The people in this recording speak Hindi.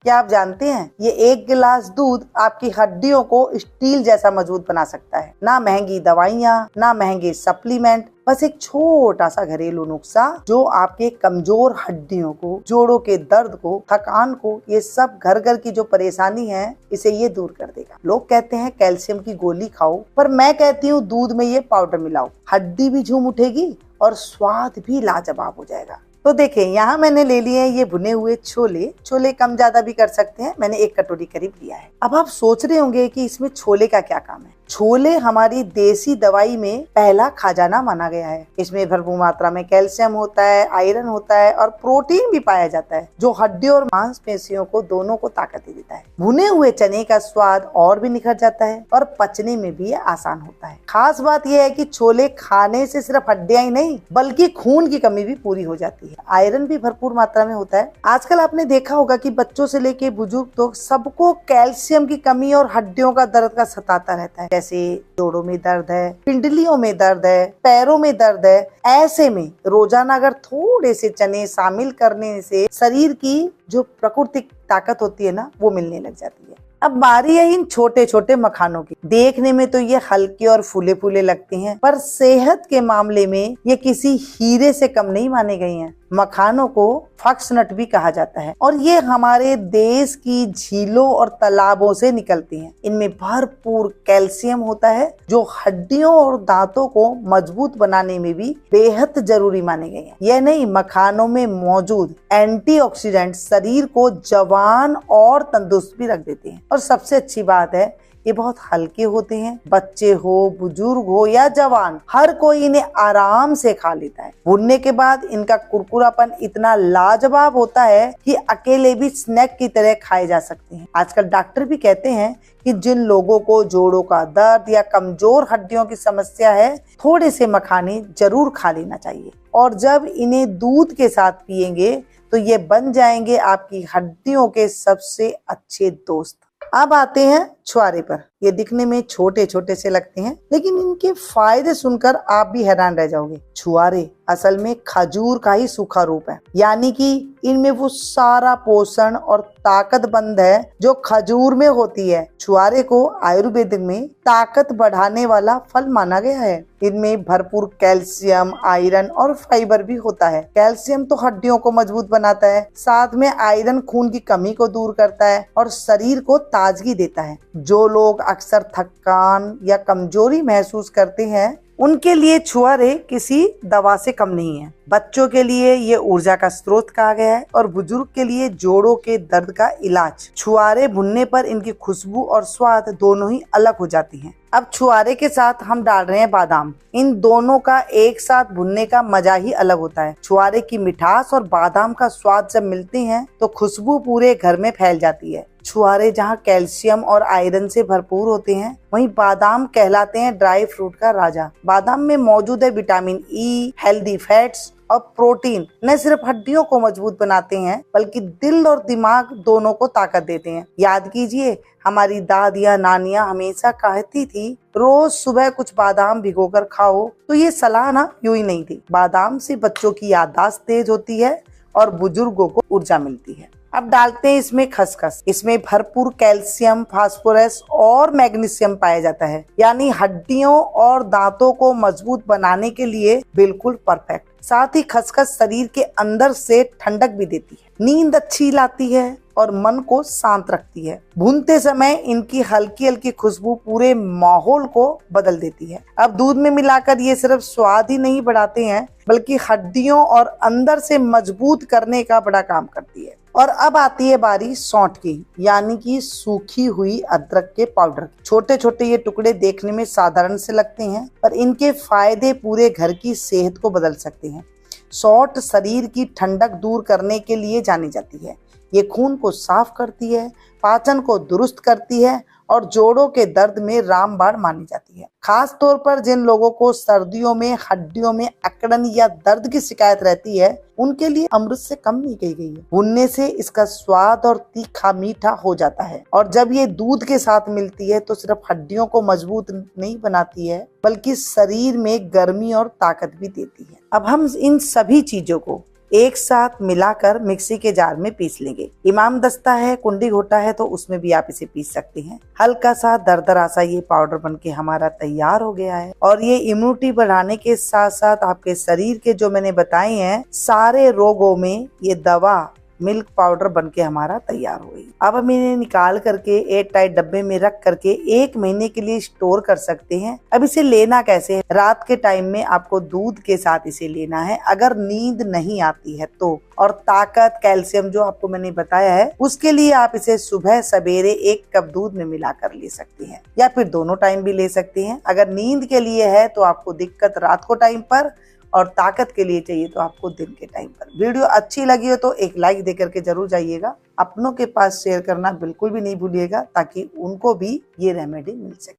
क्या आप जानते हैं ये एक गिलास दूध आपकी हड्डियों को स्टील जैसा मजबूत बना सकता है। ना महंगी दवाइयाँ, ना महंगे सप्लीमेंट, बस एक छोटा सा घरेलू नुस्खा जो आपके कमजोर हड्डियों को, जोड़ों के दर्द को, थकान को, ये सब घर घर की जो परेशानी है इसे ये दूर कर देगा। लोग कहते हैं कैल्शियम की गोली खाओ, पर मैं कहती हूँ दूध में ये पाउडर मिलाओ, हड्डी भी झूम उठेगी और स्वाद भी लाजवाब हो जाएगा। तो देखें, यहाँ मैंने ले लिए हैं ये भुने हुए छोले। छोले कम ज्यादा भी कर सकते हैं, मैंने 1 कटोरी करीब लिया है। अब आप सोच रहे होंगे कि इसमें छोले का क्या काम है। छोले हमारी देसी दवाई में पहला खजाना माना गया है। इसमें भरपूर मात्रा में कैल्शियम होता है, आयरन होता है और प्रोटीन भी पाया जाता है, जो हड्डियों और मांसपेशियों को दोनों को ताकत देता है। भुने हुए चने का स्वाद और भी निखर जाता है और पचने में भी आसान होता है। खास बात यह है कि छोले खाने से सिर्फ हड्डियां ही नहीं बल्कि खून की कमी भी पूरी हो जाती है। आयरन भी भरपूर मात्रा में होता है। आजकल आपने देखा होगा कि बच्चों से लेके बुजुर्ग तक सबको कैल्शियम की कमी और हड्डियों का दर्द का सताता रहता है। जैसे जोड़ों में दर्द है, पिंडलियों में दर्द है, पैरों में दर्द है। ऐसे में रोजाना अगर थोड़े से चने शामिल करने से शरीर की जो प्राकृतिक ताकत होती है ना, वो मिलने लग जाती है। अब बारी है इन छोटे छोटे मखानों की। देखने में तो ये हल्के और फूले फूले लगते हैं, पर सेहत के मामले में ये किसी हीरे से कम नहीं माने गए हैं। मखानों को फॉक्सनट भी कहा जाता है और ये हमारे देश की झीलों और तालाबों से निकलती हैं। इनमें भरपूर कैल्शियम होता है, जो हड्डियों और दांतों को मजबूत बनाने में भी बेहद जरूरी माने गए हैं। यह नहीं, मखानों में मौजूद एंटीऑक्सीडेंट शरीर को जवान और तंदुरुस्त भी रख देते हैं। और सबसे अच्छी बात है, ये बहुत हल्के होते हैं। बच्चे हो, बुजुर्ग हो या जवान, हर कोई इन्हें आराम से खा लेता है। भुनने के बाद इनका कुरकुरापन इतना लाजवाब होता है कि अकेले भी स्नैक की तरह खाए जा सकते हैं। आजकल डॉक्टर भी कहते हैं कि जिन लोगों को जोड़ों का दर्द या कमजोर हड्डियों की समस्या है, थोड़े से मखाने जरूर खा लेना चाहिए। और जब इन्हें दूध के साथ पिएंगे तो ये बन जाएंगे आपकी हड्डियों के सबसे अच्छे दोस्त। अब आते हैं छुआरे पर। ये दिखने में छोटे छोटे से लगते हैं, लेकिन इनके फायदे सुनकर आप भी हैरान रह जाओगे। छुआरे असल में खजूर का ही सूखा रूप है, यानी कि इनमें वो सारा पोषण और ताकतबंद है जो खजूर में होती है। छुआरे को आयुर्वेद में ताकत बढ़ाने वाला फल माना गया है। इनमें भरपूर कैल्शियम, आयरन और फाइबर भी होता है। कैल्शियम तो हड्डियों को मजबूत बनाता है, साथ में आयरन खून की कमी को दूर करता है और शरीर को ताजगी देता है। जो लोग अक्सर थकान या कमजोरी महसूस करते हैं, उनके लिए छुआरे किसी दवा से कम नहीं है। बच्चों के लिए ये ऊर्जा का स्रोत कहा गया है और बुजुर्ग के लिए जोड़ों के दर्द का इलाज। छुआरे भुनने पर इनकी खुशबू और स्वाद दोनों ही अलग हो जाती हैं। अब छुआरे के साथ हम डाल रहे हैं बादाम। इन दोनों का एक साथ भुनने का मजा ही अलग होता है। छुआरे की मिठास और बादाम का स्वाद जब मिलते हैं तो खुशबू पूरे घर में फैल जाती है। छुआरे जहाँ कैल्शियम और आयरन से भरपूर होते हैं, वहीं बादाम कहलाते हैं ड्राई फ्रूट का राजा। बादाम में मौजूद है विटामिन ई, हेल्दी फैट्स और प्रोटीन न सिर्फ हड्डियों को मजबूत बनाते हैं बल्कि दिल और दिमाग दोनों को ताकत देते हैं। याद कीजिए, हमारी दादियाँ नानियाँ हमेशा कहती थी रोज सुबह कुछ बादाम भिगोकर खाओ। तो ये सलाह ना यूं ही नहीं थी। बादाम से बच्चों की याददाश्त तेज होती है और बुजुर्गों को ऊर्जा मिलती है। अब डालते हैं इसमें खसखस। इसमें भरपूर कैल्शियम, फास्फोरस और मैग्नीशियम पाया जाता है, यानी हड्डियों और दांतों को मजबूत बनाने के लिए बिल्कुल परफेक्ट। साथ ही खसखस शरीर के अंदर से ठंडक भी देती है, नींद अच्छी लाती है और मन को शांत रखती है। भूनते समय इनकी हल्की हल्की खुशबू पूरे माहौल को बदल देती है। अब दूध में मिलाकर ये सिर्फ स्वाद ही नहीं बढ़ाते हैं बल्कि हड्डियों और अंदर से मजबूत करने का बड़ा काम करती है। और अब आती है बारी सौंठ की, यानी कि सूखी हुई अदरक के पाउडर। छोटे छोटे ये टुकड़े देखने में साधारण से लगते हैं, पर इनके फायदे पूरे घर की सेहत को बदल सकते हैं। सौंठ शरीर की ठंडक दूर करने के लिए जानी जाती है। ये खून को साफ करती है, पाचन को दुरुस्त करती है और जोड़ों के दर्द में रामबाण मानी जाती है। खास तौर पर जिन लोगों को सर्दियों में हड्डियों में अकड़न या दर्द की शिकायत रहती है, उनके लिए अमृत से कम नहीं कही गई है। भुनने से इसका स्वाद और तीखा मीठा हो जाता है और जब ये दूध के साथ मिलती है तो सिर्फ हड्डियों को मजबूत नहीं बनाती है बल्कि शरीर में गर्मी और ताकत भी देती है। अब हम इन सभी चीजों को एक साथ मिलाकर मिक्सी के जार में पीस लेंगे। इमाम दस्ता है, कुंडी घोटा है तो उसमें भी आप इसे पीस सकते हैं। हल्का सा दरदरा सा ये पाउडर बनके हमारा तैयार हो गया है और ये इम्यूनिटी बढ़ाने के साथ साथ आपके शरीर के जो मैंने बताए हैं सारे रोगों में ये दवा मिल्क पाउडर बनके हमारा तैयार हो गई। अब हम इन्हें निकाल करके एयर टाइट डब्बे में रख करके 1 महीने के लिए स्टोर कर सकते हैं। अब इसे लेना कैसे है? रात के टाइम में आपको दूध के साथ इसे लेना है अगर नींद नहीं आती है तो। और ताकत, कैल्शियम जो आपको मैंने बताया है उसके लिए आप इसे सुबह सवेरे 1 कप दूध में मिलाकर ले सकते हैं या फिर दोनों टाइम भी ले सकते हैं। अगर नींद के लिए है तो आपको दिक्कत रात को टाइम पर और ताकत के लिए चाहिए तो आपको दिन के टाइम पर। वीडियो अच्छी लगी हो तो एक लाइक दे करके जरूर जाइएगा। अपनों के पास शेयर करना बिल्कुल भी नहीं भूलिएगा ताकि उनको भी ये रेमेडी मिल सके।